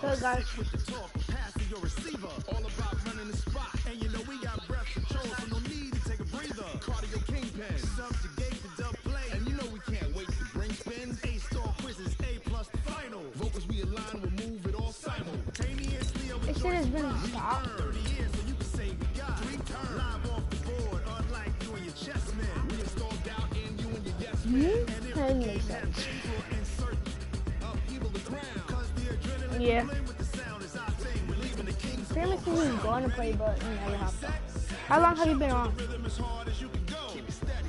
So guys, with the talk, passing your receiver. All about running the spot. And you know we got breath control, so no need to take a breather. Cardio kingpin, subjugate the dub play. And you know we can't wait to bring spins. A-star quizzes, A+ the final. Vocals we align, we'll move it all simultaneously. this shit has been stopped. 30 years, so you can say we got 3 turns. Live off the board, unlike you and your chess man. We installed doubt in you and your yes man. And if the game had things, we'll insert upheaval the ground. Cause the adrenaline Yeah. with the sound is our thing. We're leaving the kings Pretty much he's going to play, but you never have to. How long have you been on? rhythm as hard as you can go. Keep it steady,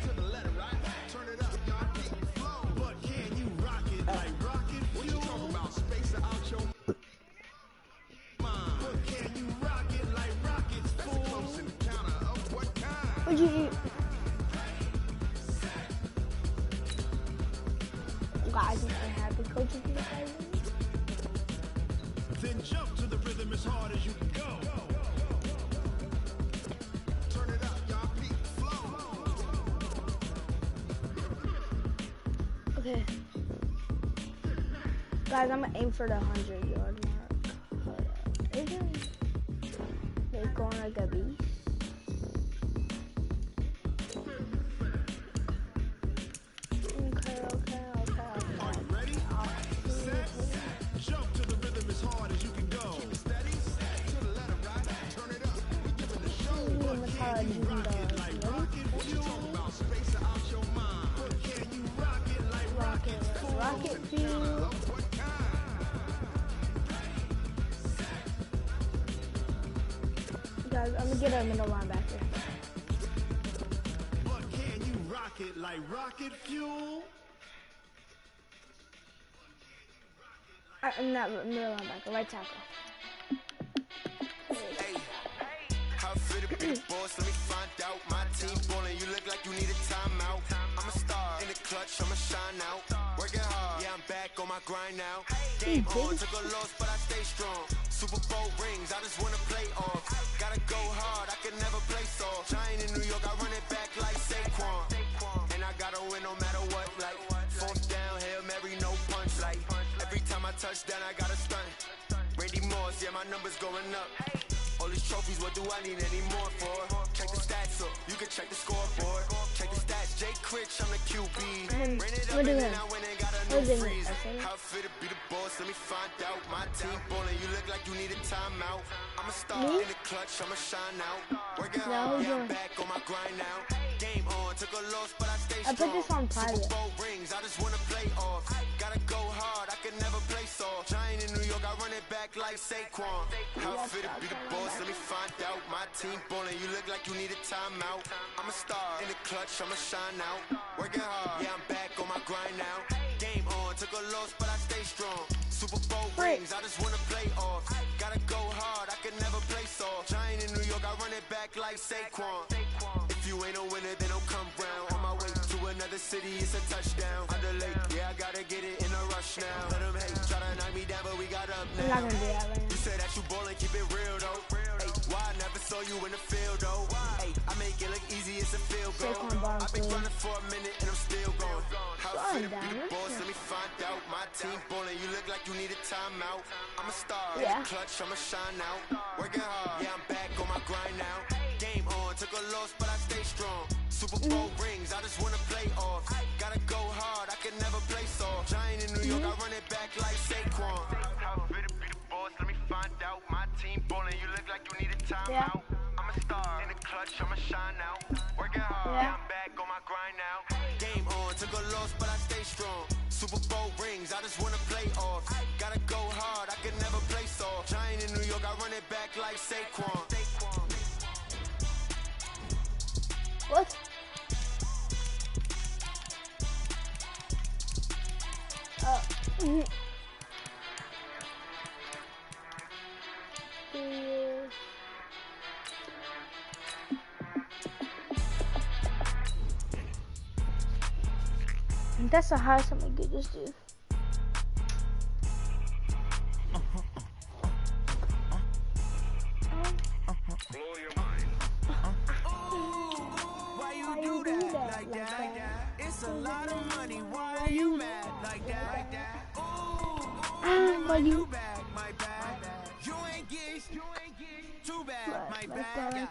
to the letter, right? Turn it up, y'all keep it flow. But can you rock it like rocket fuel? What you talking about? Space out your mind. But can you rock it like rockets, fool? That's a close encounter of what kind? What'd you eat? Guys, I'm happy coaching for the guys. Then jump to the rhythm as hard as you can go. Turn it up, y'all keep it flow. Okay. Guys, I'm gonna aim for the 100-yard mark. Isn't it going like a beast? Okay. Are you ready? Set. Jump to the rhythm as hard as you can go. Keep it steady, to the letter, right? Turn it up. We giving the show. But can you rock it like rocket? What you talking about? Space out your mind. But can you rock it like rockets? Rocket fuel. Of what kind? Guys, I'm gonna get a middle linebacker. But can you rock it like rocket fuel? I'm not middle linebacker, right tackle. Hey, how fit to be the boss? Let me find out. My team ballin', you look like you need a timeout. I'm a star in the clutch, I'ma shine out. Working hard, yeah, I'm back on my grind now. Game on, took a loss, but I stay strong. Super Bowl rings, I just wanna play off. Gotta go hard, I can never play soft. Giant in New York, I run it back like Saquon. And I gotta win no matter what, like fourth down, Hail Mary, no punch, like every time I touch down, I gotta stunt. Randy Moss, yeah, my numbers going up. All these trophies, what do I need any more for? Check the stats up, you can check the scoreboard. Check the stats, Jay Critch, I'm the QB. Ran it up and then I went and got a new freeze. How fit to be the boss, let me find out. My team ballin', you look like you need a timeout. I'm a star in the clutch, I'ma shine out. Working hard, yeah, I'm back on my grind now. Game on, took a loss, but I stay I put strong. this on private. Super Bowl rings, I just wanna play off. Gotta go hard, I can never play soft. Giant in New York, I run it back like Saquon. How fit to be the boss, let me find out. My team ballin', you look like you need a timeout. I'm a star in the clutch, I'ma shine out. Working hard, yeah, I'm back on my grind now. Game on, took a loss, but I stay strong. Super Bowl rings, I just wanna play off. Gotta go hard, I can never play soft. Giant in New York, I run it back like Saquon. If you ain't a winner, then don't come round. On my way to another city, it's a touchdown. Under lake, yeah, I gotta get it in a rush now. Let them hate, try to knock me down, but we got up I'm not now. gonna do that right You said that you ballin', keep it real though. Hey, why I never saw you in the field though? Hey, I make it look easy, it's a field goal. Saquon Barkley. I've been running for a minute and I'm still going. How Slowing fit to be down, the boss? yeah. Let me find out. My team ballin', you look like you need a timeout. I'm a star in Yeah. the clutch, I'ma shine out. Working hard, yeah, I'm back on my grind now. Game on, took a loss, but I stay strong. Super Bowl rings, I just wanna play off. Gotta go hard, I can never play soft. Giant in New York, I run it back like Saquon. How fit to be the boss? Let me find out. My team ballin', you look like you need a timeout. I'm a star in the clutch, I'ma shine out. Working hard, yeah, I'm back on my grind now. Game on, took a loss, but I stay strong. Super Bowl rings, I just wanna play off. Gotta go hard, I can never play soft. Giant in New York, I run it back like Saquon. What? That's the highest I'm gonna get this dude. Blow your mind. Why you do that like that? It's a lot of money. Why are you mad like that? Ooh, Why you? back, my Like that.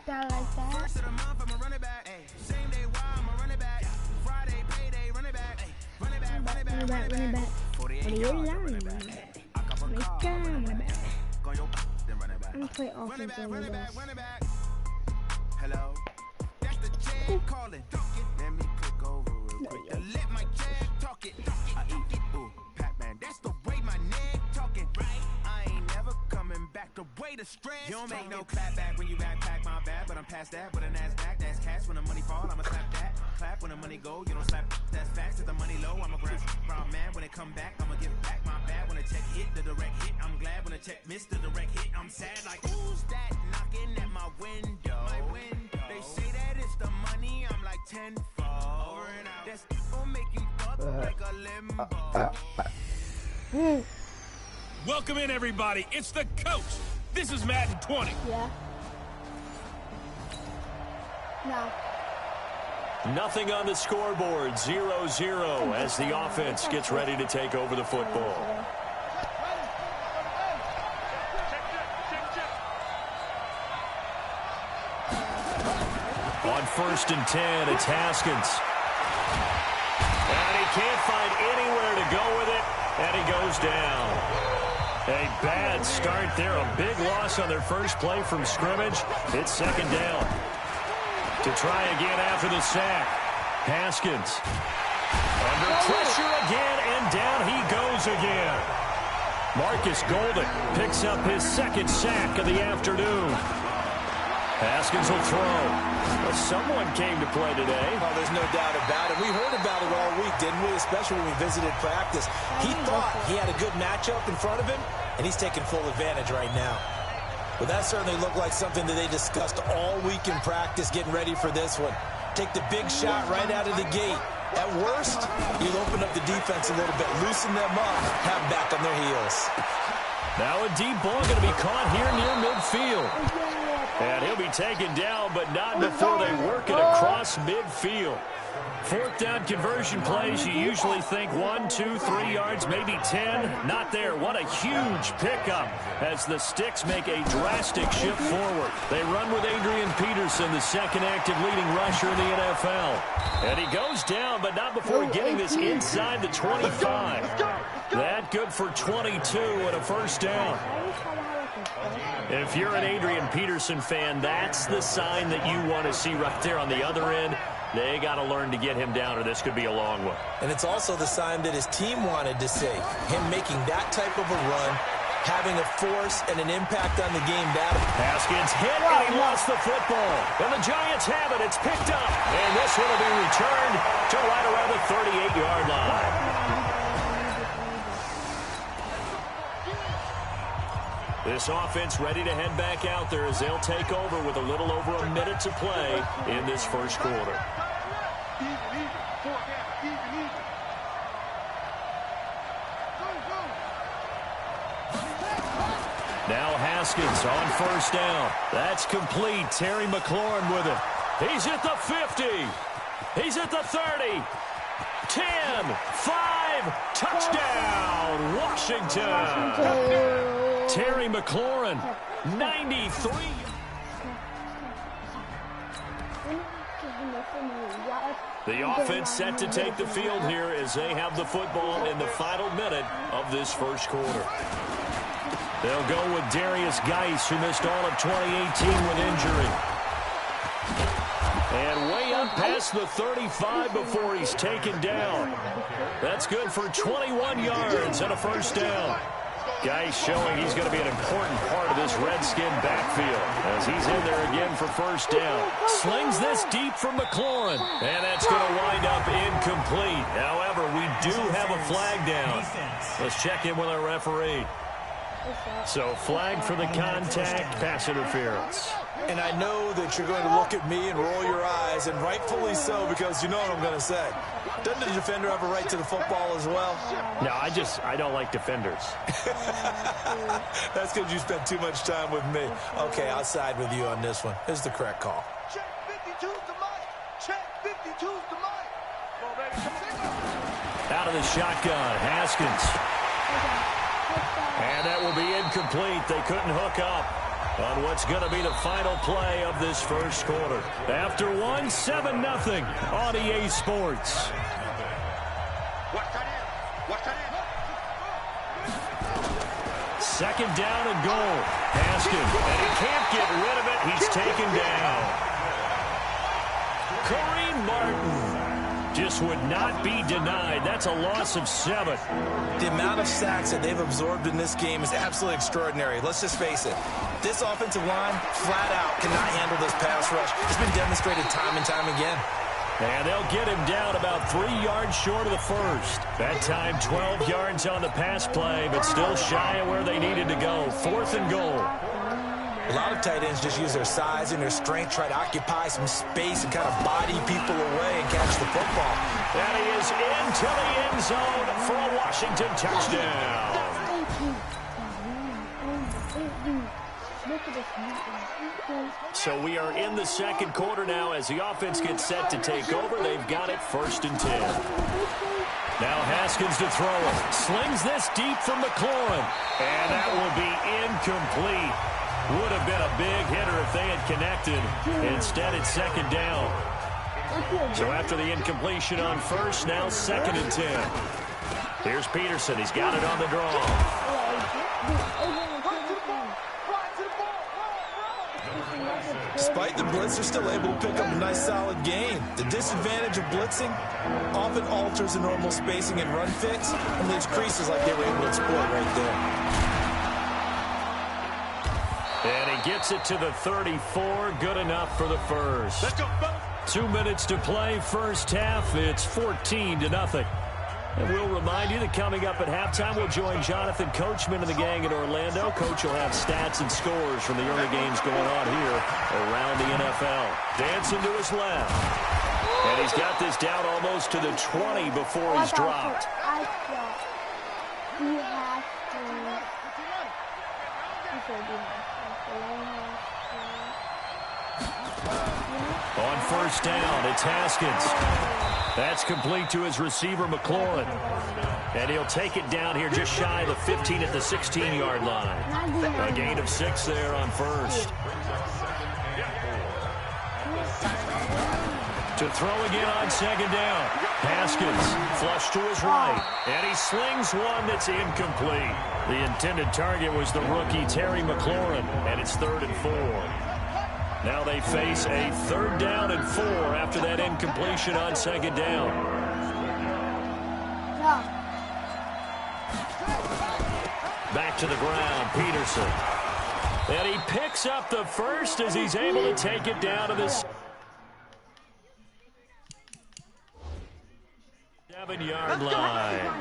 First of the month, I'm a running back. Same day, why I'm a running back. Friday, payday, running back. Running back. 48 yards, running back. I come from car, running back. Go your then running back. I'm gonna play offense Running back. Hello. That's the check calling. Let me click over real quick. To let my check talk it. I eat it. Ooh, Pac-Man. That's the way my neck talking. I ain't never coming back the way the stress. You don't make no clap back when you backpack my bad, but I'm past that with a NASDAQ. That's cash when the money fall. I'ma slap that. Clap when the money go. You don't slap. That's facts. If the money low, I'ma grab brown man. When it come back, I'ma give back my bad. When the check hit, the direct hit. I'm glad when the check missed the direct hit. I'm sad like who's that knocking at my window? They say that it's the money. I'm like tenfold. Over and out. That's gonna make you fuck like a limbo. Welcome in, everybody. It's the coach. This is Madden 20. Yeah. No. Nothing on the scoreboard, 0-0 as the offense gets ready to take over the football. On 1st and 10, it's Haskins. And he can't find anywhere to go with it, and he goes down. A bad start there, a big loss on their first play from scrimmage. It's 2nd down. To try again after the sack. Haskins. Under pressure again, and down he goes again. Marcus Golden picks up his 2nd sack of the afternoon. Haskins will throw. Well, someone came to play today. Oh, there's no doubt about it. We heard about it all week, didn't we? Especially when we visited practice. He thought he had a good matchup in front of him, and he's taking full advantage right now. But that certainly looked like something that they discussed all week in practice, getting ready for this one. Take the big shot right out of the gate. At worst, you'll open up the defense a little bit, loosen them up, have them back on their heels. Now a deep ball going to be caught here near midfield. And he'll be taken down, but not before they work it across midfield. 4th down conversion plays, you usually think 1, 2, 3 yards, maybe 10. Not there. What a huge pickup as the Sticks make a drastic shift forward. They run with Adrian Peterson, the 2nd active leading rusher in the NFL. And he goes down, but not before getting this inside the 25. That good for 22 and a 1st down. If you're an Adrian Peterson fan, that's the sign that you want to see right there on the other end. They got to learn to get him down, or this could be a long one. And it's also the sign that his team wanted to see. Him making that type of a run, having a force and an impact on the game. Haskins hit, and he lost the football. And the Giants have it. It's picked up. And this one will be returned to right around the 38-yard line. This offense ready to head back out there as they'll take over with a little over a minute to play in this first quarter. Now Haskins on 1st down. That's complete. Terry McLaurin with it. He's at the 50. He's at the 30. 10, 5, touchdown, Washington. Terry McLaurin, 93. The offense set to take the field here as they have the football in the final minute of this first quarter. They'll go with Darius Geis, who missed all of 2018 with injury. And way up past the 35 before he's taken down. That's good for 21 yards and a 1st down. Geis showing he's going to be an important part of this Redskin backfield as he's in there again for 1st down. Slings this deep from McLaurin, and that's going to wind up incomplete. However, we do have a flag down. Let's check in with our referee. So flag for the contact, pass interference. And I know that you're going to look at me and roll your eyes, and rightfully so, because you know what I'm going to say. Doesn't the defender have a right to the football as well? No, I don't like defenders. That's because you spent too much time with me. Okay, I'll side with you on this one. Here's the correct call. Check 52's the mic. Check 52's the mic. Out of the shotgun, Haskins. And that will be incomplete. They couldn't hook up. on what's going to be the final play of this first quarter. After one, 7-0 on EA Sports. Second down and goal. Haskins, and he can't get rid of it. He's taken down. Kareem Martin just would not be denied. That's a loss of 7. The amount of sacks that they've absorbed in this game is absolutely extraordinary. Let's just face it. This offensive line, flat out, cannot handle this pass rush. It's been demonstrated time and time again. And they'll get him down about 3 yards short of the first. That time, 12 yards on the pass play, but still shy of where they needed to go. 4th and goal. A lot of tight ends just use their size and their strength, try to occupy some space and kind of body people away and catch the football. And he is into the end zone for a Washington touchdown. So we are in the second quarter now as the offense gets set to take over. They've got it 1st and 10. Now Haskins to throw it. Slings this deep from McLaurin. And that will be incomplete. Would have been a big hitter if they had connected. Instead, it's 2nd down. So after the incompletion on first, now 2nd and 10. Here's Peterson. He's got it on the draw. Despite the blitz, they're still able to pick up a nice solid gain. The disadvantage of blitzing often alters the normal spacing and run fits and leaves creases like they were able to exploit right there. And he gets it to the 34. Good enough for the first. Let's go. 2 minutes to play first half. It's 14-0. And we'll remind you that coming up at halftime, we'll join Jonathan Coachman and the gang in Orlando. Coach will have stats and scores from the early games going on here around the NFL. Dancing to his left. And he's got this down almost to the 20 before he's dropped. On first down, it's Haskins. That's complete to his receiver, McLaurin. And he'll take it down here just shy of the 15 at the 16-yard line. A gain of 6 there on first. To throw again on 2nd down. Haskins flush to his right. And he slings one that's incomplete. The intended target was the rookie Terry McLaurin. And it's 3rd and 4. Now they face a 3rd down and 4 after that incompletion on 2nd down. Back to the ground, Peterson. And he picks up the first as he's able to take it down to this 7-yard line.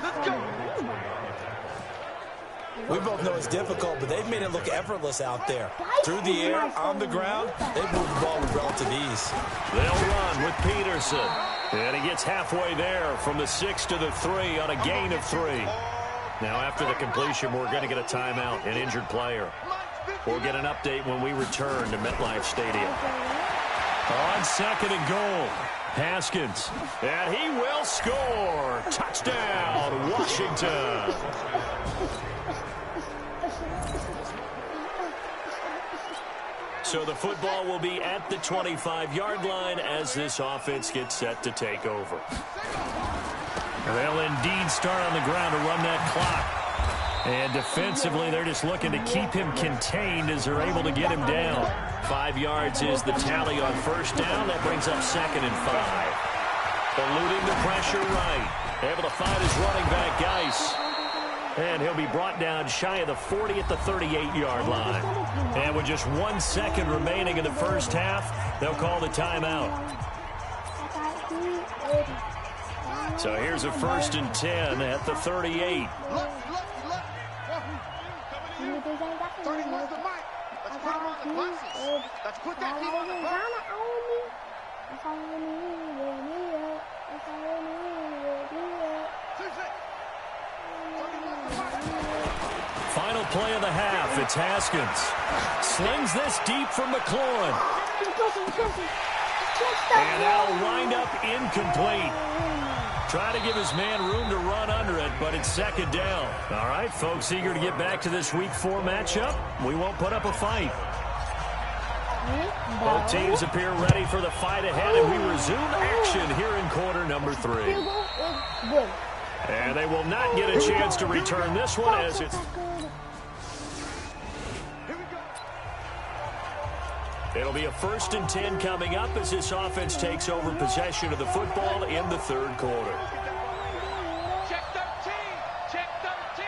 We both know it's difficult, but they've made it look effortless out there. Through the air, on the ground, they've moved the ball with relative ease. They'll run with Peterson. And he gets halfway there from the 6 to the 3 on a gain of 3. Now after the completion, we're going to get a timeout, an injured player. We'll get an update when we return to MetLife Stadium. On 2nd and goal, Haskins. And he will score. Touchdown, Washington. So the football will be at the 25-yard line as this offense gets set to take over. They'll indeed start on the ground to run that clock. And defensively, they're just looking to keep him contained as they're able to get him down. 5 yards is the tally on first down. That brings up 2nd and 5. Eluding the pressure right. Able to find his running back, Geis. And he'll be brought down shy of the 40 at the 38-yard line. And with just 1 second remaining in the first half, they'll call the timeout. So here's a 1st and 10 at the 38. Final play of the half. It's Haskins. Slings this deep from McLaurin. And that'll wind up incomplete. Try to give his man room to run under it, but it's 2nd down. All right, folks, eager to get back to this Week 4 matchup. We won't put up a fight. Both teams appear ready for the fight ahead, and we resume action here in quarter number 3. And they will not get a chance to return this one as it's... It'll be a 1st and 10 coming up as this offense takes over possession of the football in the 3rd quarter. Check 13. Check 13.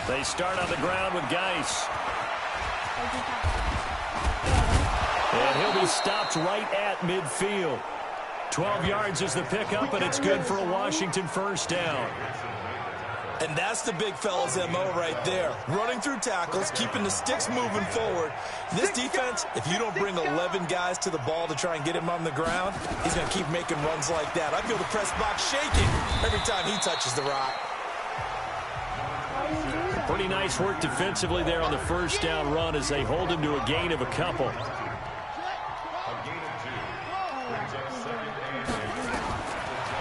They start on the ground with Geis. And he'll be stopped right at midfield. 12 yards is the pickup, and it's good for a Washington 1st down. And that's the big fella's MO right there. Running through tackles, keeping the sticks moving forward. This defense, if you don't bring 11 guys to the ball to try and get him on the ground, he's going to keep making runs like that. I feel the press box shaking every time he touches the rock. Pretty nice work defensively there on the 1st down run as they hold him to a gain of a couple.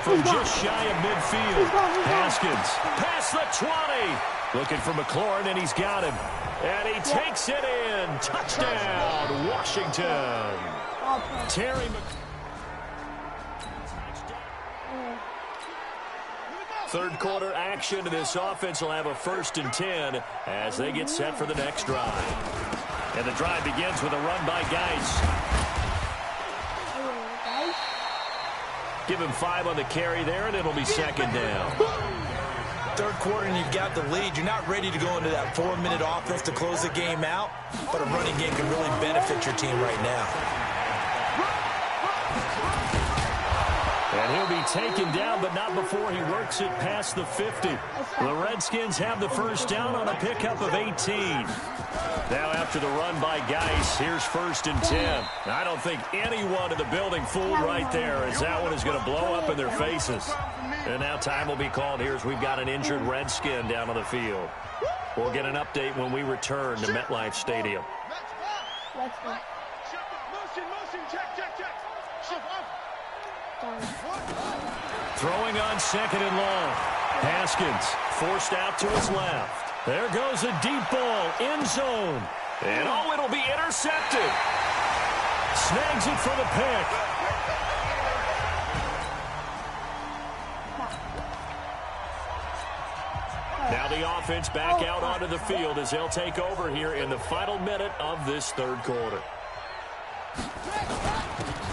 From just shy of midfield, Haskins, past the 20. Looking for McLaurin, and he's got him. And he takes it in. Touchdown, Washington. Terry Third quarter action, and this offense will have a 1st and 10 as they get set for the next drive. And the drive begins with a run by Geis. Give him 5 on the carry there, and it'll be 2nd down. 3rd quarter, and you've got the lead. You're not ready to go into that 4-minute offense to close the game out, but a running game can really benefit your team right now. And he'll be taken down, but not before he works it past the 50. The Redskins have the 1st down on a pickup of 18. Now after the run by Geis, here's 1st and 10. I don't think anyone in the building fooled right there, as that one is going to blow up in their faces. And now time will be called here as we've got an injured Redskin down on the field. We'll get an update when we return to MetLife Stadium. Throwing on 2nd and long. Haskins forced out to his left. There goes a deep ball, end zone. And oh, it'll be intercepted. Snags it for the pick. Now the offense back out onto the field as they'll take over here in the final minute of this 3rd quarter.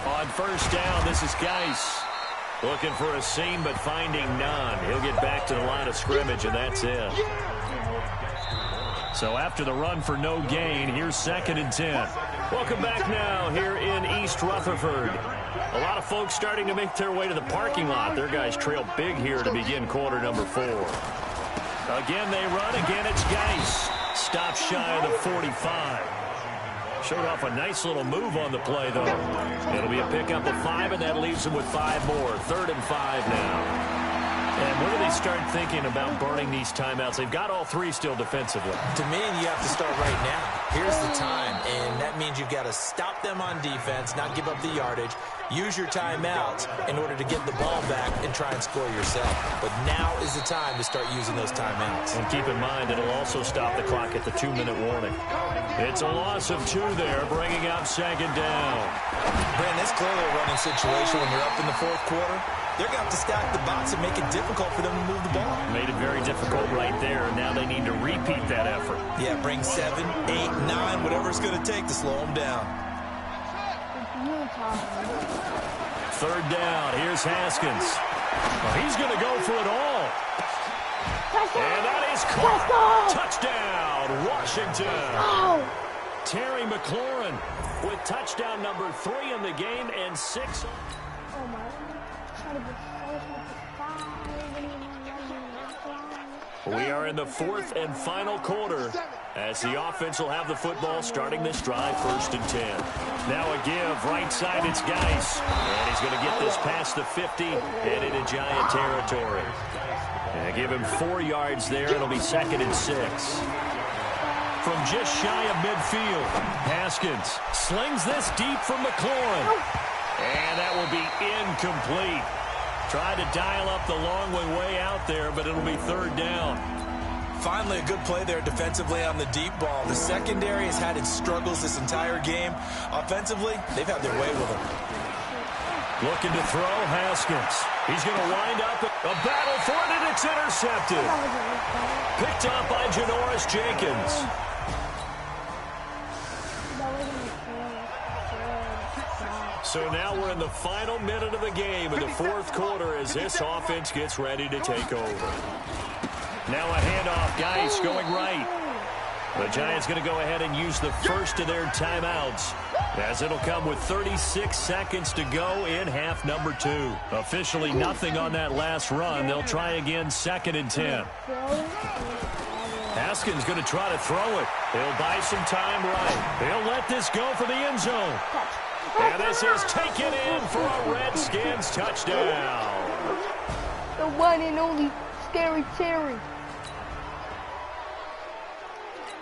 On 1st down, this is Geis. Looking for a seam, but finding none. He'll get back to the line of scrimmage, and that's it. So after the run for no gain, here's 2nd and 10. Welcome back now here in East Rutherford. A lot of folks starting to make their way to the parking lot. Their guys trail big here to begin quarter number 4. Again, they run. Again, it's Geis. Stop shy of the 45. Showed off a nice little move on the play, though. It'll be a pickup of 5, and that leaves them with 5 more. 3rd and 5 now. And when do they start thinking about burning these timeouts? They've got all 3 still defensively. To me, you have to start right now. Here's the time, and that means you've got to stop them on defense, not give up the yardage, use your timeouts in order to get the ball back and try and score yourself. But now is the time to start using those timeouts. And keep in mind, it'll also stop the clock at the 2-minute warning. It's a loss of 2 there, bringing up 2nd down. Brandon, it's clearly a running situation when you're up in the 4th quarter. They're going to have to stack the box and make it difficult for them to move the ball. Made it very difficult right there, and now they need to repeat that effort. Yeah, bring 7, 8, 9, whatever it's going to take to slow them down. 3rd down, here's Haskins. Well, he's going to go for it all. And that is caught. Touchdown, Washington. Terry McLaurin with touchdown number 3 in the game and 6. We are in the 4th and final quarter as the offense will have the football starting this drive 1st and 10. Now a give, right side, it's Geis. And he's going to get this past the 50 and into Giant territory. And give him 4 yards there. It'll be 2nd and 6. From just shy of midfield, Haskins slings this deep from McLaurin. And that will be incomplete. Tried to dial up the long way out there, but it'll be 3rd down. Finally, a good play there defensively on the deep ball. The secondary has had its struggles this entire game. Offensively, they've had their way with him. Looking to throw, Haskins. He's going to wind up a battle for it, and it's intercepted. Picked up by Janoris Jenkins. So now we're in the final minute of the game in the fourth quarter as this offense gets ready to take over. Now a handoff, Geis going right. The Giants going to go ahead and use the first of their timeouts, as it'll come with 36 seconds to go in half number 2. Officially nothing on that last run. They'll try again 2nd and 10. Haskins going to try to throw it. He'll buy some time right. He'll let this go for the end zone. And this is taken in for a Redskins touchdown. The one and only Scary Terry.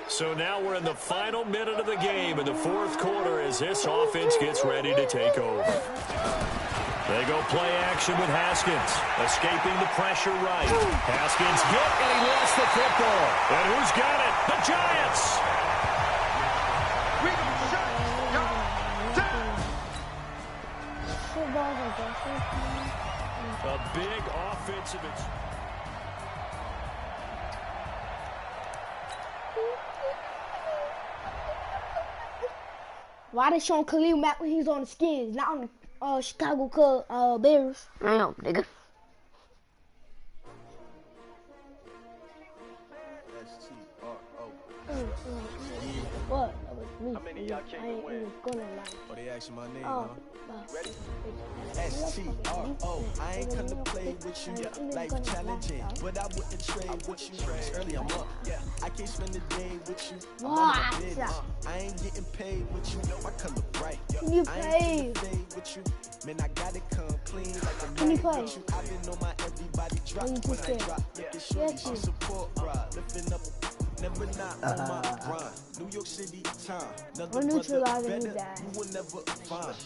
So now we're in the final minute of the game in the fourth quarter as this offense gets ready to take over. They go play action with Haskins, escaping the pressure right. Haskins hit, and he lost the football. And who's got it? The Giants! A big offensive... Why they showing Khalil Mack when he's on the Skins, not on the Chicago Cubs, Bears? Damn, nigga. What? That was me. How many of y'all came to win? Gonna lie. Oh, they asking my name, Oh, Ready? S-T-R-O, I ain't come to play with you. Life challenging, but I wouldn't trade with you. It's early, I'm up. I can't spend the day with you. I'm on my business. I ain't getting paid with you. My color bright. You I play. ain't finna fade with you. Man, I got it come clean like a Can you man play? with you. I've been on my everybody drop. When you When just I did. drop, look at shorty, she support ride. Lifting up, never not on my grind. New York City time. Another We're neutralizing brother his better, ass. you will never find.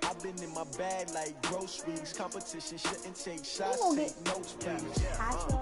I've been in my bag like groceries. Competition shouldn't take shots, take notes, please.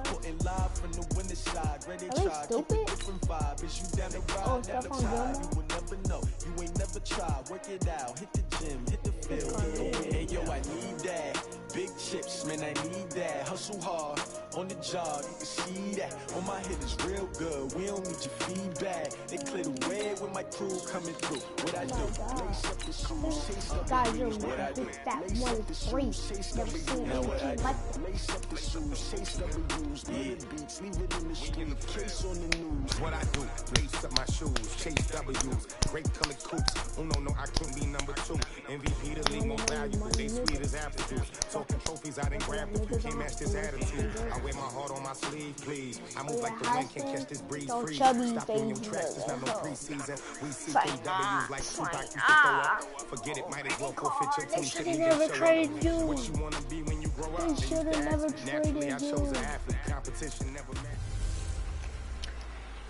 Putting live from the winning side. Ready to Are they try, keep stupid? a different vibe. Is you down the ride, Oh, down the stuff on tide? Gilmore? You will never know. You ain't never tried. Work it out. Hit the gym, hit the field. Hey, yo, I need that. Big chips, man, I need that. Hustle hard on the job, you can see that. On my head is real good. We don't need your feedback. They clear the way when my crew coming through. What I do? Lace up the shoes, chase up the Guys, you're breeze. What I do? that Lace one up the is free. shoes, chase Never up the seen breeze. What I anything do? like that. Lace up the shoes, chase up the breeze. Leave the beats, leave it in the street. Case on the news. What I do, lace up my shoes, chase W's, great color coops. Oh no, I can't be number 2. MVP the league more valuable, they sweet as apple juice. Talking trophies, I didn't grab them, you can't match this attitude. I wear my heart on my sleeve, please. I move like the wind, can't catch this breeze free. Stop in your tracks, there's not no preseason. We CKWs like Tupac used to throw up. Forget it, might as well forfeit your team. Shouldn't never even show traded up. you. What you wanna be when you grow up? They should have never Naturally, I traded chose you. an athlete. Competition never met.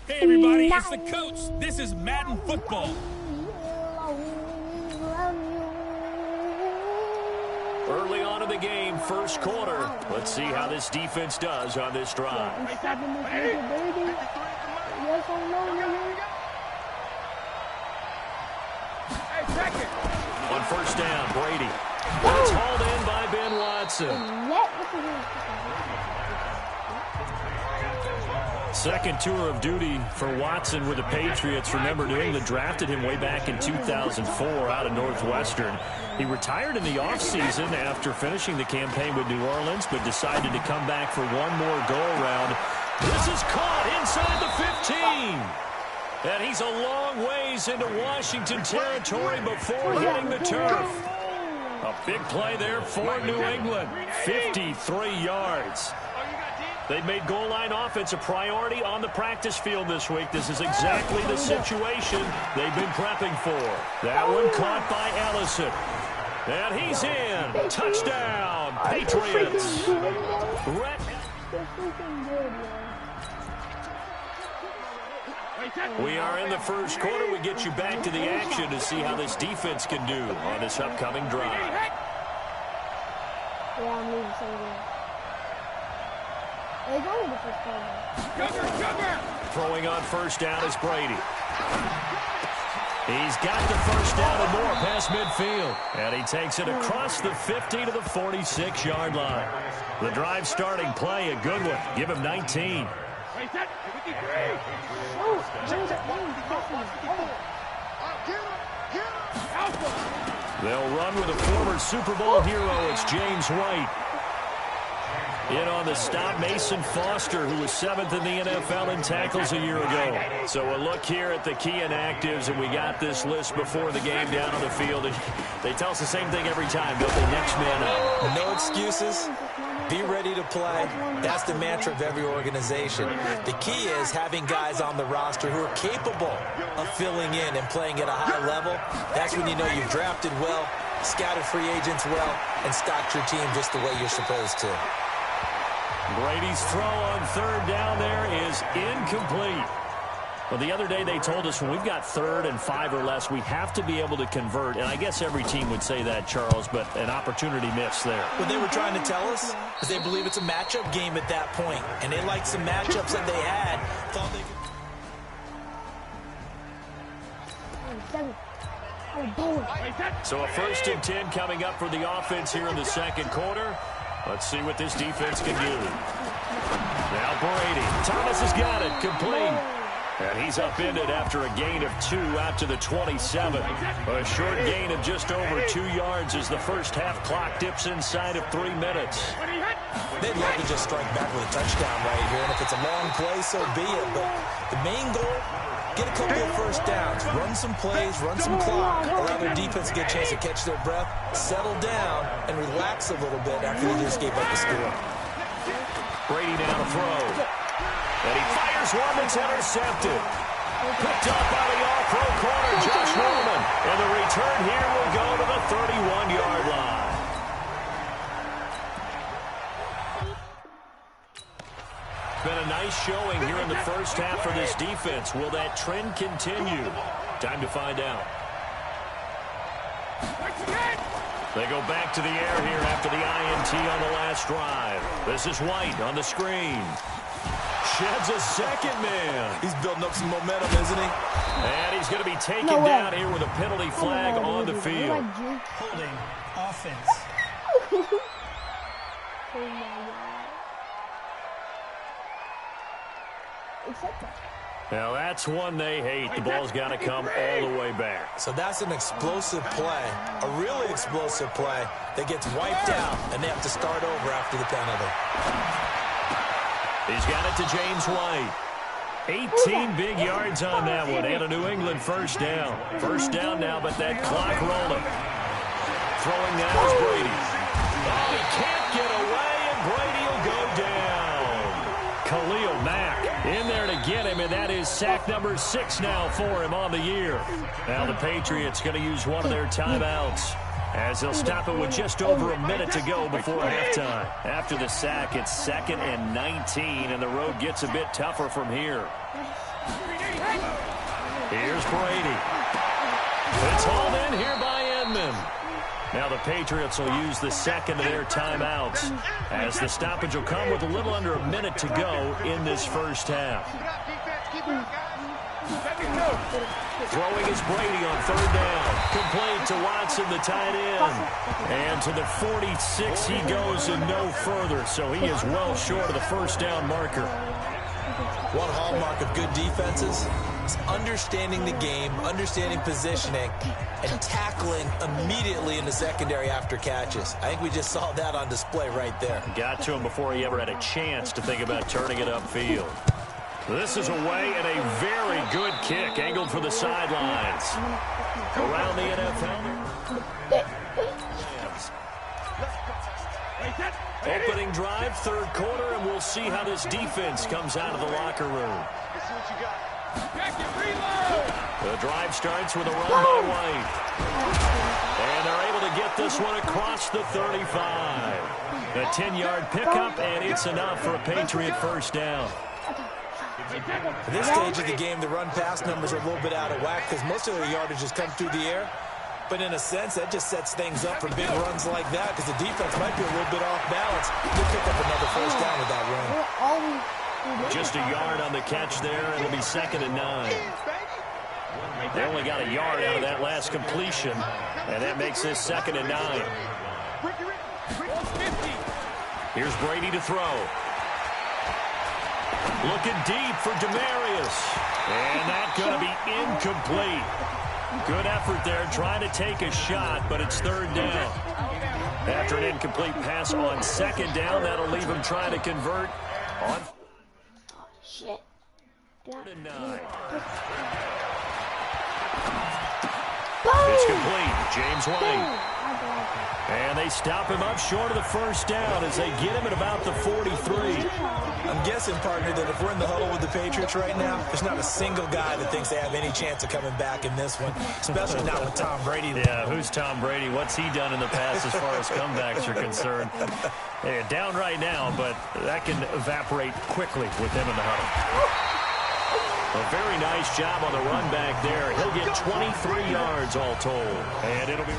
Hey, everybody, it's the coach. This is Madden Football. Early on in the game, first quarter. Let's see how this defense does on this drive. I'm stopping this nigga, baby. Yes or no, nigga? On first down, Brady. It's hauled in by Ben Watson. Second tour of duty for Watson with the Patriots. Remember, New England drafted him way back in 2004 out of Northwestern. He retired in the offseason after finishing the campaign with New Orleans, but decided to come back for one more go-around. This is caught inside the 15. And he's a long ways into Washington territory before hitting the turf. A big play there for New England. 53 yards. They've made goal line offense a priority on the practice field this week. This is exactly the situation they've been prepping for. That one caught by Ellison. And he's in. Touchdown, Patriots. We are in the first quarter. We get you back to the action to see how this defense can do on this upcoming drive. Yeah, I'm leaving something. It's only the first quarter. Throwing on first down is Brady. He's got the first down and more past midfield. And he takes it across the 50 to the 46-yard line. The drive starting play, a good one. Give him 19. They'll run with a former Super Bowl hero. It's James White. In on the stop, Mason Foster, who was 7th in the NFL in tackles a year ago. So a look here at the key inactives, and we got this list before the game down on the field. And they tell us the same thing every time, don't they? Next man up. No excuses. Be ready to play. That's the mantra of every organization. The key is having guys on the roster who are capable of filling in and playing at a high level. That's when you know you've drafted well, scouted free agents well, and stocked your team just the way you're supposed to. Brady's throw on third down there is incomplete. Well, the other day they told us when we've got 3rd and 5 or less, we have to be able to convert. And I guess every team would say that, Charles, but an opportunity missed there. What they were trying to tell us is they believe it's a matchup game at that point. And they liked some matchups that they had. Thought they could... So a 1st and 10 coming up for the offense here in the second quarter. Let's see what this defense can do. Now Brady. Thomas has got it. Complete. And he's upended after a gain of 2 out to the 27. A short gain of just over 2 yards as the first half clock dips inside of 3 minutes. They'd love to just strike back with a touchdown right here. And if it's a long play, so be it. But the main goal, get a couple of first downs. Run some plays, run some clock. Allow their defense to get a chance to catch their breath, settle down, and relax a little bit after they just gave up the score. Brady down to throw. And he fires one that's intercepted. Picked up by the all-pro corner, Josh Norman. And the return here will go to the 31-yard line. Been a nice showing here in the first half for this defense. Will that trend continue? Time to find out. They go back to the air here after the INT on the last drive. This is White on the screen. Sheds a second man. He's building up some momentum, isn't he? And he's going to be taken down here with a penalty flag on the field. Holding offense. Oh my God. Except that. Now that's one they hate. The ball's got to come all the way back. So that's an explosive play, a really explosive play that gets wiped out, and they have to start over after the penalty. He's got it to James White. 18 big yards on that one, and a New England first down. First down now, but that clock rolling. Throwing now is Brady. Oh, he can't get away, and Brady will go down. Khalil Mack in there to get him, and that is sack number 6 now for him on the year. Now the Patriots going to use one of their timeouts, as they'll stop it with just over a minute to go before halftime. After the sack, it's 2nd and 19, and the road gets a bit tougher from here. Here's Brady. It's hauled in here by Edmond. Now the Patriots will use the second of their timeouts, as the stoppage will come with a little under a minute to go in this first half. Throwing is Brady on 3rd down. Complete to Watson, the tight end. And to the 46 he goes and no further, so he is well short of the first down marker. One hallmark of good defenses is understanding the game, understanding positioning, and tackling immediately in the secondary after catches. I think we just saw that on display right there. Got to him before he ever had a chance to think about turning it upfield. This is away and a very good kick, angled for the sidelines. Around the NFL. Opening drive, 3rd quarter, and we'll see how this defense comes out of the locker room. The drive starts with a run by White. And they're able to get this one across the 35. A 10-yard pickup, and it's enough for a Patriot first down. At this stage of the game, the run-pass numbers are a little bit out of whack because most of their yardage has come through the air. But in a sense, that just sets things up for big runs like that because the defense might be a little bit off balance. They'll pick up another first down with that run. Just a yard on the catch there. It'll be 2nd and 9. They only got a yard out of that last completion, and that makes this 2nd and 9. Here's Brady to throw. Looking deep for Demarius. And that's going to be incomplete. Good effort there, trying to take a shot, but it's 3rd down. After an incomplete pass on 2nd down, that'll leave him trying to convert on. Oh, shit. 3rd and 9. It's complete. James White. And they stop him up short of the first down as they get him at about the 43. I'm guessing, partner, that if we're in the huddle with the Patriots right now, there's not a single guy that thinks they have any chance of coming back in this one, especially not with Tom Brady. Yeah, who's Tom Brady? What's he done in the past as far as comebacks are concerned? They're down right now, but that can evaporate quickly with them in the huddle. A very nice job on the run back there. He'll get 23 yards all told. And it'll be...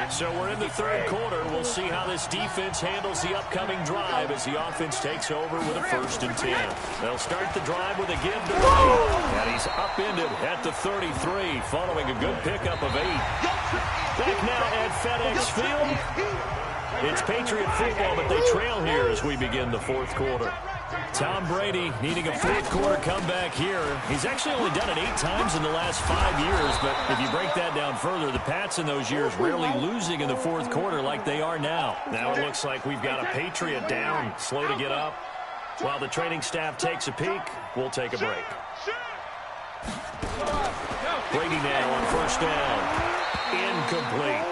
So we're in the 3rd quarter. We'll see how this defense handles the upcoming drive as the offense takes over with a 1st and 10. They'll start the drive with a give to Brady. And he's upended at the 33 following a good pickup of 8. Back now at FedEx Field. It's Patriot football, but they trail here as we begin the 4th quarter. Tom Brady needing a 4th quarter comeback here. He's actually only done it 8 times in the last 5 years, but if you break that down further, the Pats in those years rarely losing in the 4th quarter like they are now. Now it looks like we've got a Patriot down, slow to get up. While the training staff takes a peek, we'll take a break. Brady now on 1st down. Incomplete.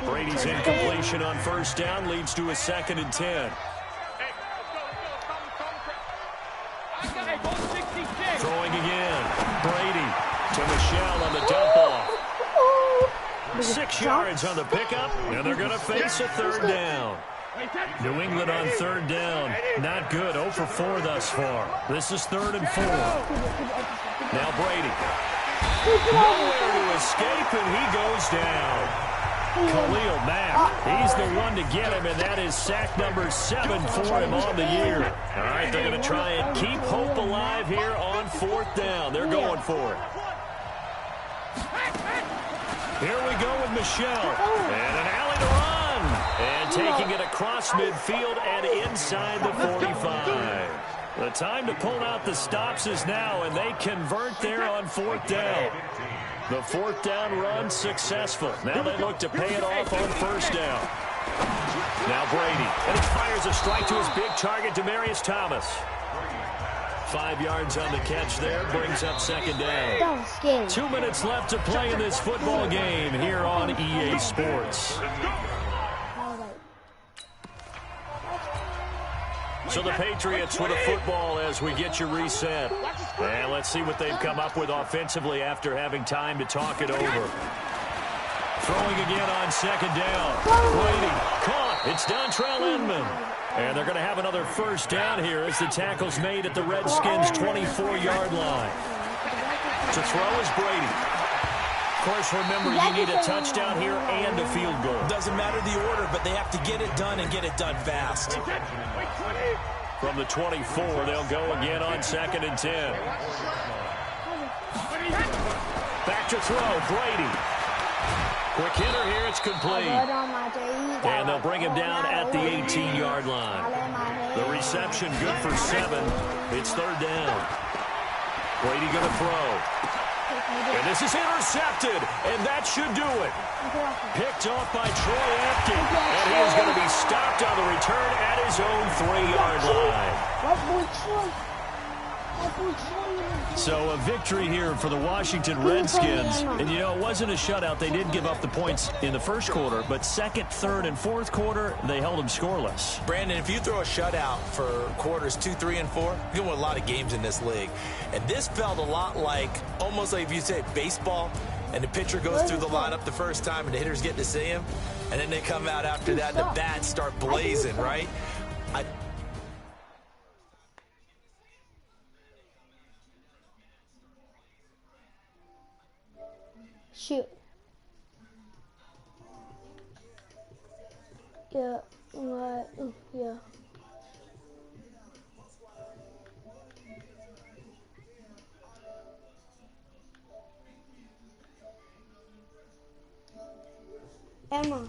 Brady's incompletion on 1st down leads to a 2nd and 10. Throwing again. Brady to Michelle on the dump off. 6 yards on the pickup, and they're going to face a 3rd down. New England on 3rd down. Not good. 0 for 4 thus far. This is 3rd and 4. Now Brady. Nowhere to escape, and he goes down. Khalil Mack, he's the one to get him, and that is sack number 7 for him on the year. All right, they're going to try and keep hope alive here on 4th down. They're going for it. Here we go with Michelle, and an alley to run, and taking it across midfield and inside the 45. The time to pull out the stops is now, and they convert there on 4th down. The 4th down run successful. Now they look to pay it off on 1st down. Now Brady. And he fires a strike to his big target, Demarius Thomas. 5 yards on the catch there. Brings up 2nd down. 2 minutes left to play in this football game here on EA Sports. So the Patriots with a football as we get you reset. And let's see what they've come up with offensively after having time to talk it over. Throwing again on 2nd down. Brady caught. It's Dontrell Inman. And they're going to have another 1st down here as the tackle's made at the Redskins' 24-yard line. To throw is Brady. Of course, remember, you need a touchdown here and a field goal. Doesn't matter the order, but they have to get it done and get it done fast. From the 24, they'll go again on 2nd and 10. Back to throw, Brady. Quick hitter here, it's complete. And they'll bring him down at the 18-yard line. The reception good for 7. It's 3rd down. Brady going to throw. And this is intercepted, and that should do it. Picked off by Troy Apke, and he is going to be stopped on the return at his own 3-yard line. So a victory here for the Washington Redskins. And, you know, it wasn't a shutout. They did give up the points in the 1st quarter, but 2nd, 3rd, and 4th quarter, they held them scoreless. Brandon, if you throw a shutout for quarters 2, 3, and 4, you're going to win a lot of games in this league. And this felt a lot like, almost like if you say baseball, and the pitcher goes through the lineup the first time, and the hitters get to see him, and then they come out after that, and the bats start blazing, right? Shoot. Yeah, yeah. Emma.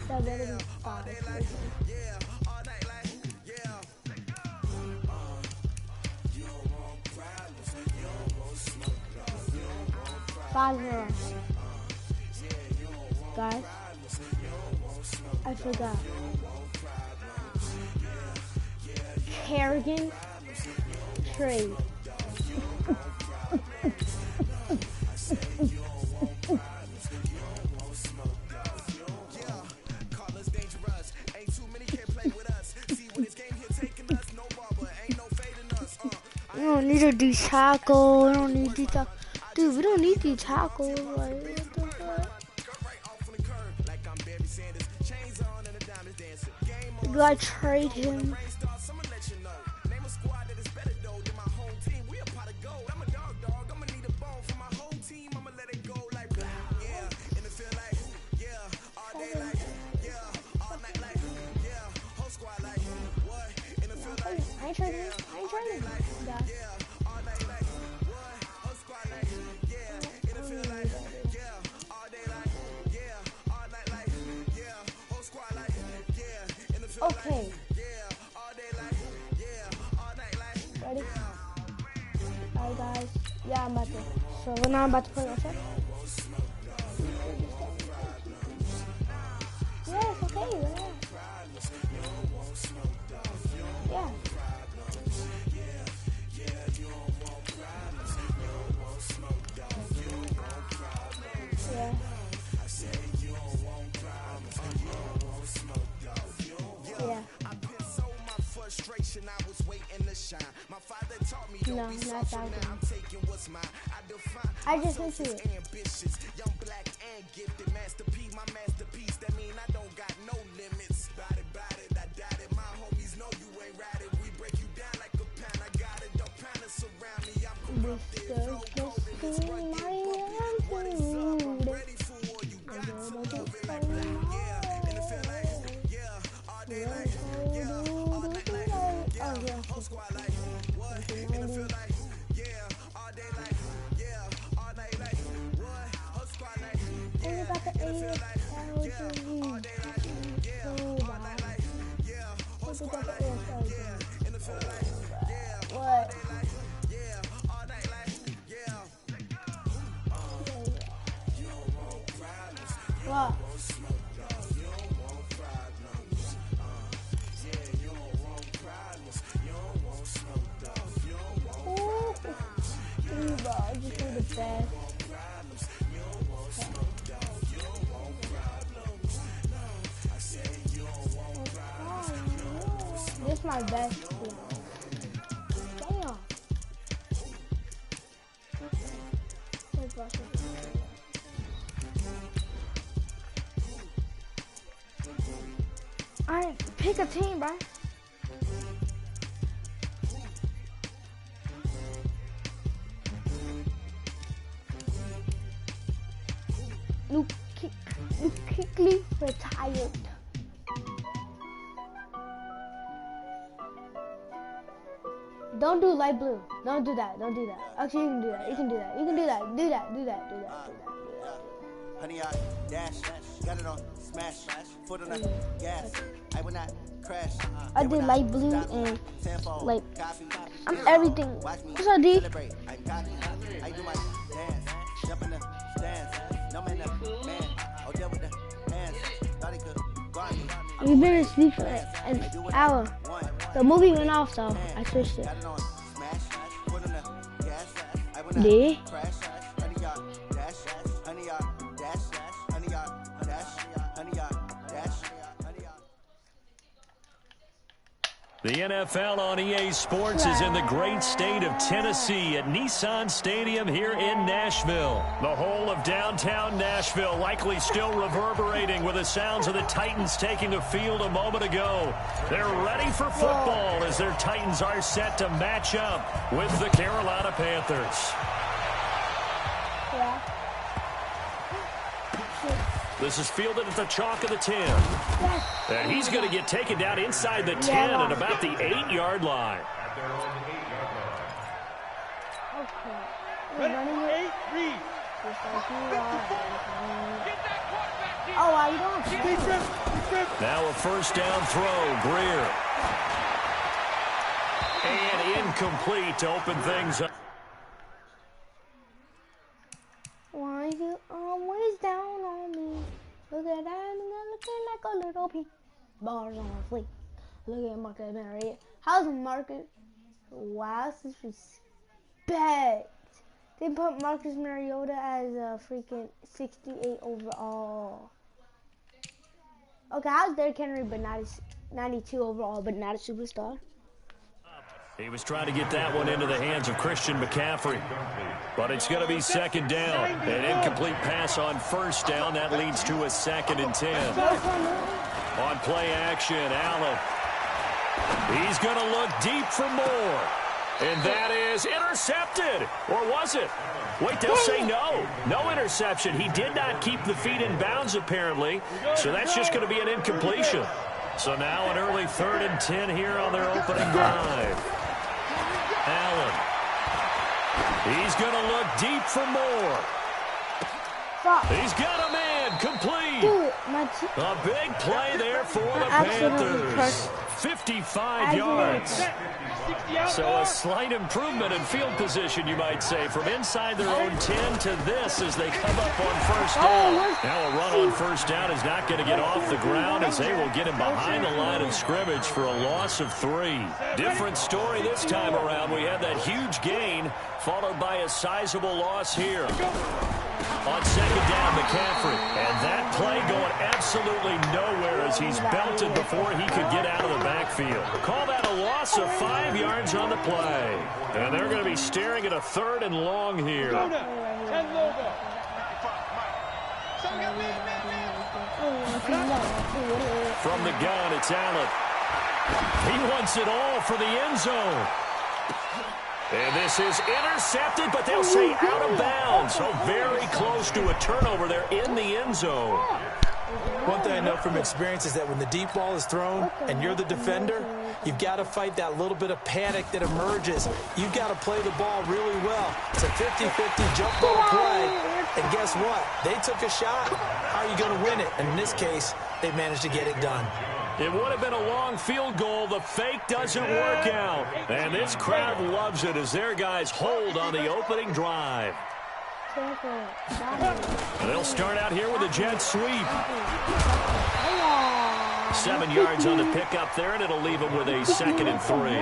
That better be 5. Five more. Guys, I forgot. Kerrigan trade. We don't need to do tackle. We don't need to tackle. Dude, we don't need these tackles. Like, what the fuck? Do I trade him? I ain't trading him. I ain't trading him. Yeah. Okay. Ready? Alright guys. Yeah, I'm about to. So now I'm about to play myself. Yeah, it's okay. Relax. Yeah. Yeah. Yeah. No, not that one. I just went to it. Young black and gifted masterpiece, my masterpiece. That mean I don't got no limits. Body, I doubt it. My homies know you ain't ratted. We break you down like a pound. I got it. Don't pound us around me. I'm corrupted. Flow golden. It's rugged. Bumping. What is up? I'm ready for war. You got to move it like black. Yeah. And it feel like, yeah. All day like, yeah. All night like, yeah. Whole squad like, what? And it feel like, yeah. All day like, yeah. All night like, what? Whole squad like, yeah. And it feel like, yeah. All day like, yeah. All night like, yeah. Whole squad like, yeah. And it feel like, yeah. All day like, yeah. All night like, yeah. What? I just do the best. This is my best team. Damn. Alright, pick a team, bro. Luke quickly retired. Don't do light blue. Don't do that. Don't do that. Actually, you can do that. You can do that. You can do that. Do that. Do that. Do that. Honey, I dash. Got it on smash. Foot on the gas. I will not crash. I did light blue and like I'm everything. What's up, D? I do my dance. Jump in the stands. No man, man. Oh, deal with the hands. Thought he could guard me. We've been asleep for an hour. The movie went off, so I switched it. D? The NFL on EA Sports is in the great state of Tennessee at Nissan Stadium here in Nashville. The whole of downtown Nashville likely still reverberating with the sounds of the Titans taking the field a moment ago. They're ready for football as their Titans are set to match up with the Carolina Panthers. This is fielded at the chalk of the 10. And he's going to get taken down inside the 10 at about the 8-yard line. Oh, I don't. Now a first down throw, Greer. And incomplete to open things up. Why you always down on me? Look at that, looking like a little pea. Bars on fleek. Look at Marcus Mariota. How's Marcus? Wow, disrespect. They put Marcus Mariota as a freaking 68 overall. Okay, how's Derrick Henry but not 92 overall, but not a superstar? He was trying to get that one into the hands of Christian McCaffrey. But it's going to be second down. An incomplete pass on first down. That leads to a 2nd and 10. On play action, Allen. He's going to look deep for more. And that is intercepted. Or was it? Wait, they'll say no. No interception. He did not keep the feet in bounds, apparently. So that's just going to be an incompletion. So now an early 3rd and 10 here on their opening drive. Allen. He's going to look deep for more. He's got a man complete. A big play there for the Panthers. 55 yards. So a slight improvement in field position, you might say, from inside their own 10 to this as they come up on first down. Now a run on first down is not going to get off the ground as they will get him behind the line of scrimmage for a loss of 3. Different story this time around. We had that huge gain followed by a sizable loss here. On second down, McCaffrey. And that play going absolutely nowhere as he's belted before he could get out of the backfield. Call that a loss of 5 yards on the play. And they're going to be staring at a 3rd and long here. From the gun, it's Allen. He wants it all for the end zone. And this is intercepted, but they'll say out of bounds. So very close to a turnover there in the end zone. One thing I know from experience is that when the deep ball is thrown and you're the defender, you've got to fight that little bit of panic that emerges. You've got to play the ball really well. It's a 50-50 jump ball play. And guess what? They took a shot. How are you going to win it? And in this case, they managed to get it done. It would have been a long field goal. The fake doesn't work out. And this crowd loves it as their guys hold on the opening drive. And they'll start out here with a jet sweep. 7 yards on the pickup there, and it'll leave them with a 2nd and 3.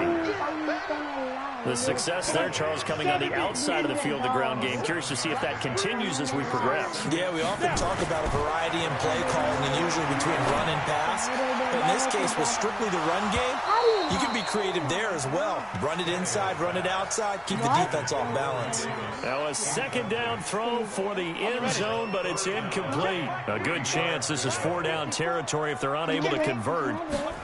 The success there, Charles, coming on the outside of the field, the ground game. Curious to see if that continues as we progress. Yeah, we often talk about a variety in play calling, and usually between run and pass. But in this case, with strictly the run game, you can be creative there as well. Run it inside, run it outside, keep the defense off balance. Now a second down throw for the end zone, but it's incomplete. A good chance this is 4-down territory if they're unable to convert.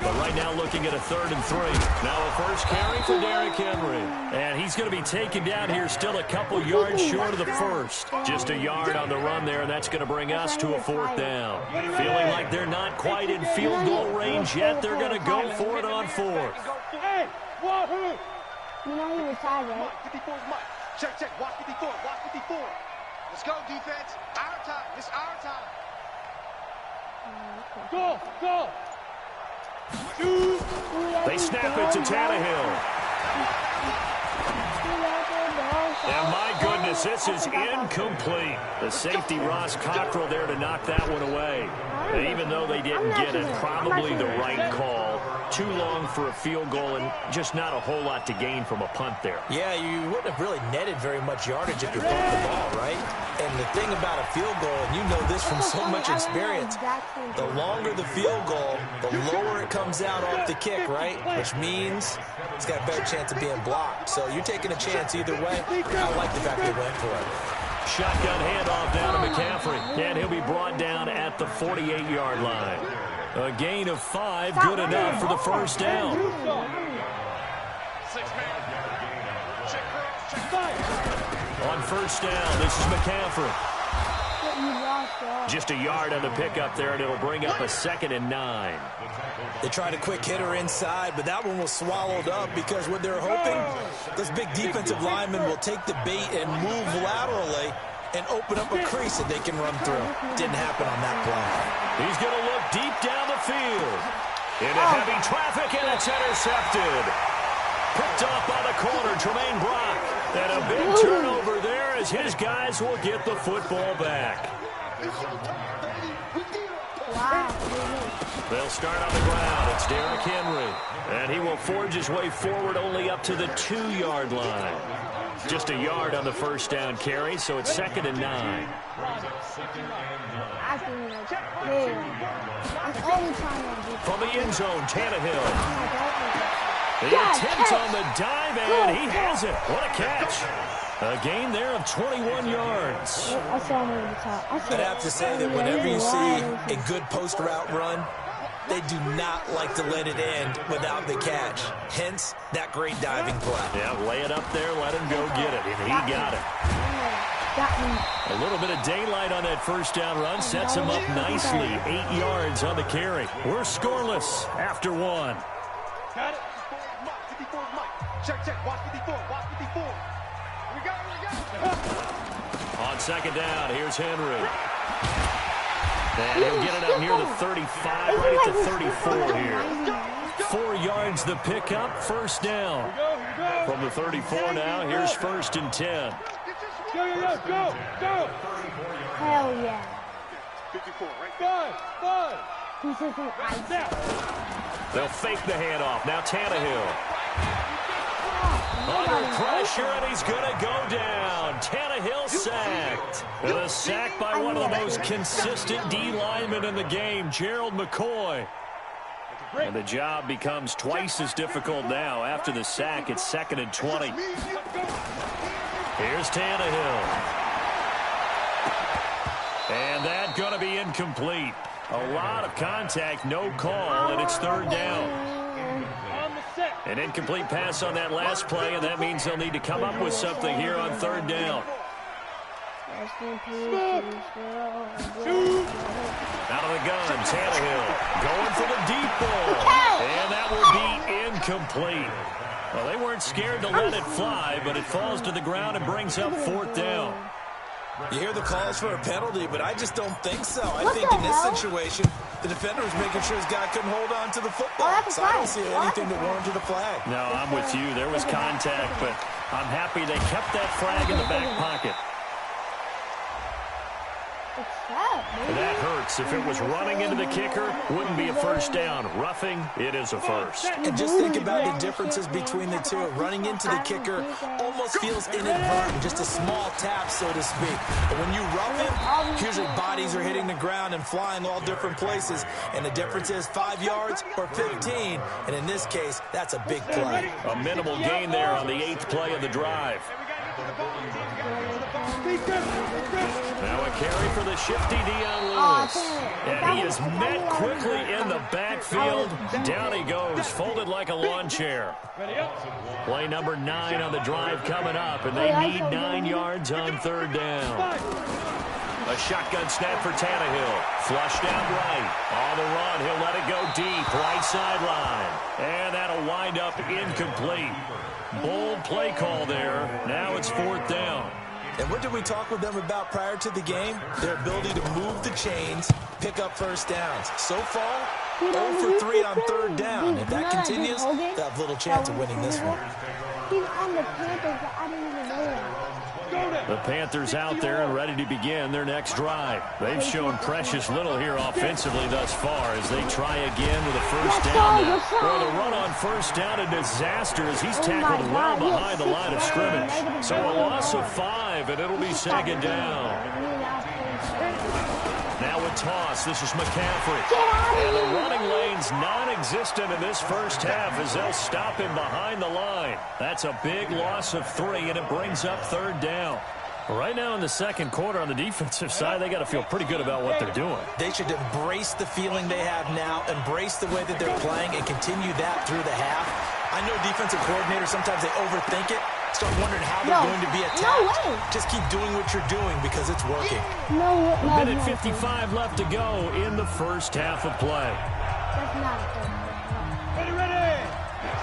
But right now looking at a 3rd and 3. Now a first carry for Derrick Henry. And he's going to be taken down here still a couple yards short of the first. Just a yard on the run there, and that's going to bring us to a 4th down. Feeling like they're not quite in field goal range yet, they're going to go for it on 4th. Hey, Wahoo! You know he retired, right? 54 is Mike. Check. Watch 54. Watch 54. Let's go, defense. Our time. It's our time. Go! They snap it to Tannehill. And my goodness, this is incomplete. The safety, Ross Cockrell, there to knock that one away. And even though they didn't get it, probably the right call. too long for a field goal and just not a whole lot to gain from a punt there. Yeah, you wouldn't have really netted very much yardage if you pumped the ball, right? And the thing about a field goal, and you know this from so much experience, the longer the field goal, the lower it comes out off the kick, right? Which means it's got a better chance of being blocked. So you're taking a chance either way. I like the fact they went for it. Shotgun handoff down to McCaffrey, and he'll be brought down at the 48-yard line. A gain of 5, good enough for the first down. On first down, this is McCaffrey. Just a yard on the pickup there, and it'll bring up a 2nd and 9. They tried a quick hitter inside, but that one was swallowed up because what they're hoping, this big defensive lineman will take the bait and move laterally and open up a crease that they can run through. Didn't happen on that play. He's going to look deep down the field. Into heavy traffic, and it's intercepted. Picked off by the corner, Tremaine Brock. And a big turnover there as his guys will get the football back. They'll start on the ground. It's Derrick Henry. And he will forge his way forward only up to the 2-yard line. Just a yard on the first down carry, so it's 2nd and 9. From the end zone, Tannehill. The attempt on the dive, and he has it. What a catch. A gain there of 21 yards. I'd have to say that whenever you see a good post route run, they do not like to let it end without the catch. Hence, that great diving play. Yeah, lay it up there, let him go get it, and he got it. A little bit of daylight on that first down run sets him up nicely. 8 yards on the carry. We're scoreless after 1. Got it. 54 is Mike. Check. Watch 54. Watch 54. We got it. On second down, here's Henry. And he'll get it up near the 35, right at the 34 here. 4 yards the pickup, first down. From the 34 now, here's 1st and 10. Go. Hell yeah. 54, right? Five. They'll fake the handoff. Now Tannehill. Under pressure, and he's going to go down. Tannehill sacked. And a sack by one of the most consistent D linemen in the game, Gerald McCoy. And the job becomes twice as difficult now. After the sack, it's 2nd and 20. Here's Tannehill. And that's going to be incomplete. A lot of contact, no call, and it's 3rd down. An incomplete pass on that last play, and that means they'll need to come up with something here on 3rd down. Out of the gun, Tannehill going for the deep ball. And that will be incomplete. Well, they weren't scared to let it fly, but it falls to the ground and brings up 4th down. You hear the calls for a penalty, but I just don't think so. I think in this situation, the defender was making sure his guy couldn't hold on to the football. So I don't see anything that warranted a flag. No, I'm with you. There was contact, but I'm happy they kept that flag in the back pocket. That hurts. If it was running into the kicker, wouldn't be a first down. Roughing, it is a first. And just think about the differences between the two. Running into the kicker almost feels inadvertent, just a small tap, so to speak. But when you rough it, usually bodies are hitting the ground and flying all different places. And the difference is 5 yards or 15. And in this case, that's a big play. A minimal gain there on the 8th play of the drive. Now a carry for the shifty Dion Lewis. And he is met quickly in the backfield. Down he goes, folded like a lawn chair. Play number 9 on the drive coming up, and they need 9 yards on 3rd down. A shotgun snap for Tannehill. Flushed out right. On the run, he'll let it go deep. Right sideline. And that'll wind up incomplete. Bold play call there. Now it's 4th down. And what did we talk with them about prior to the game? Their ability to move the chains, pick up first downs. So far, 0 for 3 on 3rd down. If that continues, they'll have little chance of winning this one. He's on the Panthers, but I didn't even know that. The Panthers out there and ready to begin their next drive. They've shown precious little here offensively thus far as they try again with a first down now. Well, the run on first down, a disaster as he's tackled well behind the line of scrimmage. So a loss of 5, and it'll be second down. Now a toss. This is McCaffrey. And the running lane's non-existent in this first half as they'll stop him behind the line. That's a big loss of 3, and it brings up third down. Right now in the second quarter on the defensive side, they got to feel pretty good about what they're doing. They should embrace the feeling they have now, embrace the way that they're playing, and continue that through the half. I know defensive coordinators, sometimes they overthink it, start wondering how they're going to be attacked. Just keep doing what you're doing because it's working. Minute 55 left to go in the first half of play. That's not good.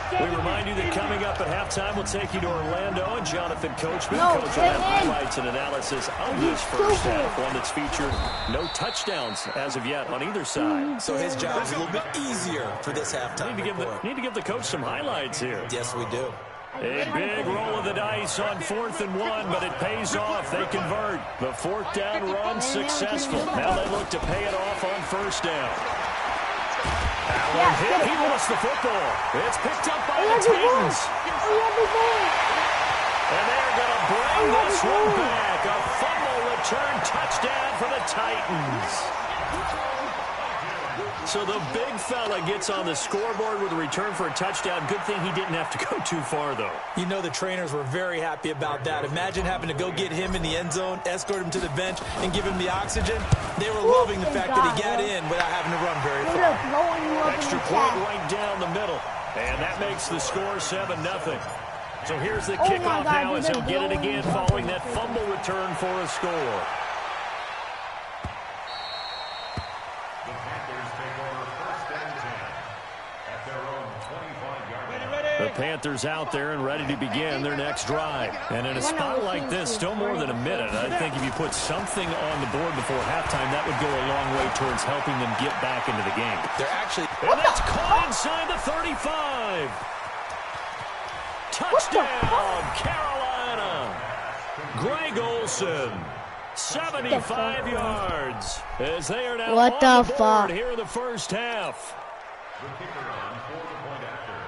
We remind you that coming up at halftime, we'll take you to Orlando and Jonathan Coachman. Coach will have highlights and analysis of this first half, one that's featured no touchdowns as of yet on either side. So his job is a little bit easier for this halftime. Need to give the coach some highlights here. Yes, we do. A big roll of the dice on 4th and 1, but it pays off. They convert. The 4th down run successful. Now they look to pay it off on first down. He lost the football. It's picked up by the Titans. And they're going to bring this one back. A fumble return touchdown for the Titans. So the big fella gets on the scoreboard with a return for a touchdown. Good thing he didn't have to go too far, though. You know the trainers were very happy about that. Imagine having to go get him in the end zone, escort him to the bench, and give him the oxygen. They were loving the fact that he got in without having to run very far. Extra point right down the middle. And that makes the score 7-0. So here's the kickoff now as he'll get it again following that fumble return for a score. The Panthers out there and ready to begin their next drive. And in a spot like this, still more than a minute, I think if you put something on the board before halftime, that would go a long way towards helping them get back into the game. And that's caught inside the 35. Touchdown, Carolina. Greg Olsen, 75 yards, as they are now on the board here in the first half.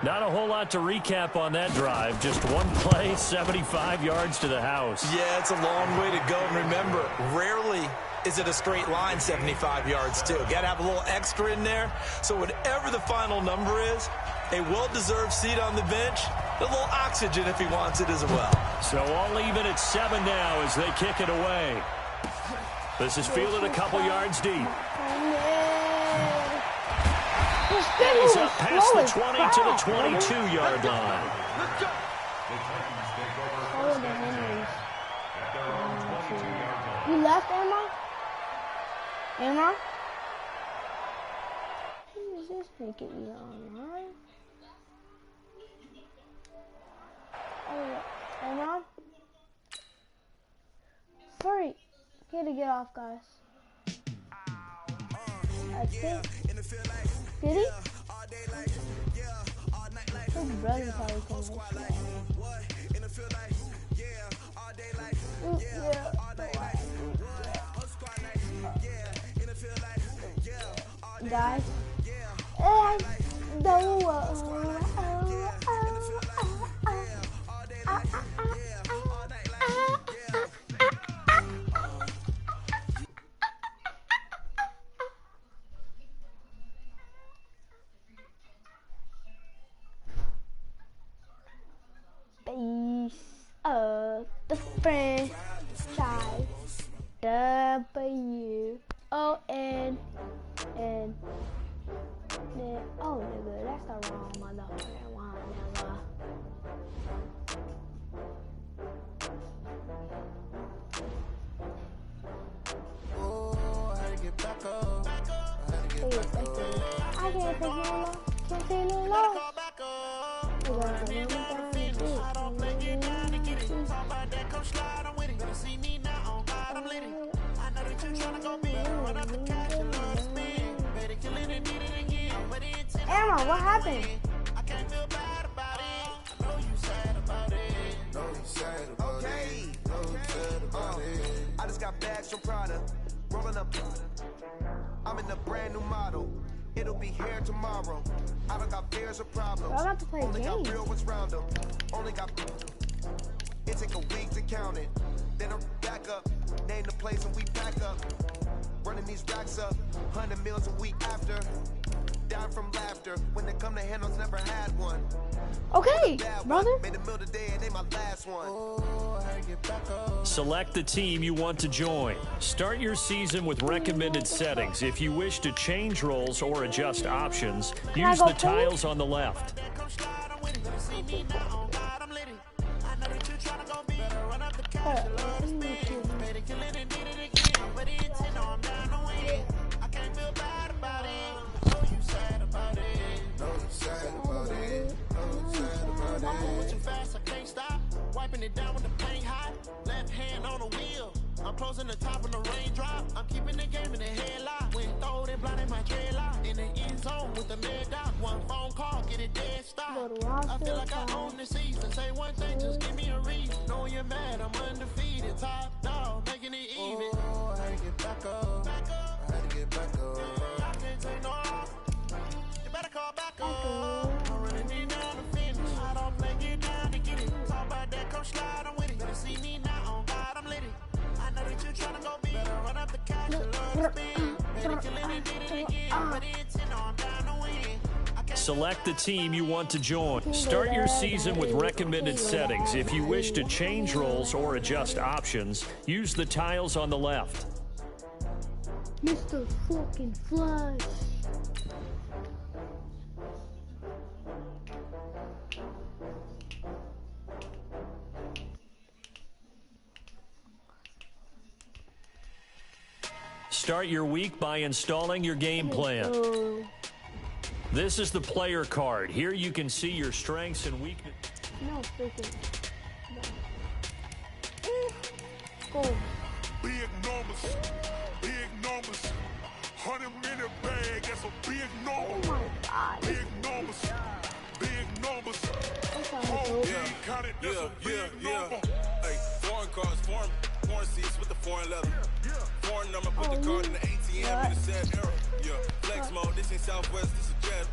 Not a whole lot to recap on that drive. Just one play, 75 yards to the house. Yeah, it's a long way to go. And remember, rarely is it a straight line 75 yards, too. Got to have a little extra in there. So whatever the final number is, a well-deserved seat on the bench, a little oxygen if he wants it as well. So all even at 7 now as they kick it away. This is fielded a couple yards deep. He's up past the 20 to the 22-yard line. You left, Emma? Emma? Who is this making me online? Oh, Emma? Sorry. Here to get off, guys. That's it. Did he? His brother probably came. Guys, of the franchise, W-O-N and then oh nigga, that's the wrong motherfucking one, nigga. Oh, I had to get back up. I can't take no long. Can't take no long. Emma, what happened? I can't feel bad about it. I know you sad about it. Know you sad about it. bags from Prada. Rolling up. I'm in a brand new model. It'll be here tomorrow. I don't got fears or problems. I'm about to play a Only game. got real ones round them. Only got. It take a week to count it. Then I'm back up. Name the place and we pack up. Running these racks up. 100 meals a week after. Down from laughter. When they come to handles, never had one. Okay, brother. Made a meal today and they my last one. Oh, I get back up. Select the team you want to join. Start your season with recommended settings. If you wish to change roles or adjust options, use go the first? tiles on the left. Wiping it down with the paint hot. Left hand on the wheel. I'm closing the top of the raindrop. I'm keeping the game in the headlock. When throwed and blinded my dreadlock. In the end zone with the mid dot. One phone call, get it dead stop. I feel like I own the season. Say one thing, just give me a reason. Know you're mad, I'm undefeated. Top dog, making it even. Oh, I had to get back up. I had to get back up. I can't take no off. You better call back up. I'm running in down the finish. I don't play, get down to get it. Talk about that, come slide, I'm with it. Better see me now, on God, I'm lit it. I know that you're trying to go big. Better run up the cash, you love to spin. Better kill it and did it again. But it's in on down to win. Select the team you want to join. Start your season with recommended settings. If you wish to change roles or adjust options, use the tiles on the left. Mr. Fucking Flush. Start your week by installing your game plan. This is the player card. Here you can see your strengths and weaknesses. No freaking. Go. Big numbers, big numbers. 100-minute bag, that's a big number. Oh my God. Big numbers, big numbers. Okay. Whole team counted, that's a big number. Hey, foreign cars, foreign seats with the foreign leather. Foreign number, put the card in the ATM in the sad era. Yeah, flex mode, this ain't Southwest, this is Jet.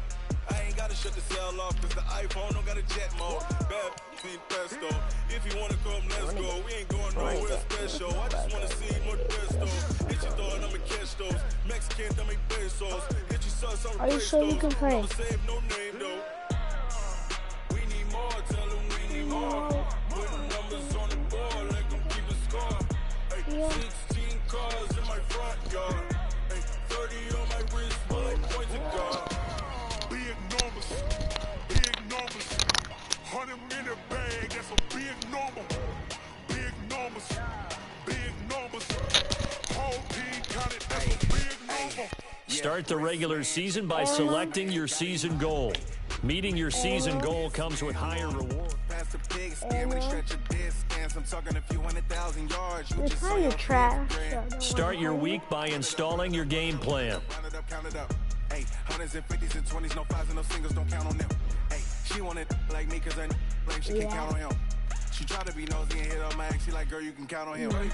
I ain't gotta shut the cell off, cause the iPhone don't got a jet mode. Bad being pesto. If you wanna come, let's go. We ain't going nowhere special. I just wanna see more pesto. Hit your door, I'ma catch those. Mexican, dame pesos. Hit your sus, I'm Are you sure you can play? save no name though. We need more, tell them we need more. Putting numbers on the board, like them keep a score. Hey, 16 cars in my front yard. Hey, 30 on my wrist, but like points of guard. Big numbers, big numbers. 100-minute bag, that's a big number. Big numbers, big numbers. Whole team counted, that's a big number. Start the regular season by selecting your season goal. Meeting your season goal comes with higher reward. Past the pig skin, when they stretch a distance. I'm talking a few 100,000 yards. You You're just saw kind your of trash. Start your week by installing your game plan. Count it up, count it up. Hey, hundreds and fifties and 20s, no fives and no singles, don't count on them. Hey, she wanted like me, cause I like she can count on him. She tried to be nosy and hit on my ex. She like, girl, you can count on him. Hey,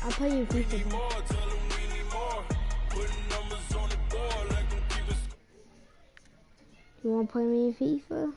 I'll play you FIFA. More, tell them we need more. Putting numbers on the board, like them keep us. You wanna play me in FIFA?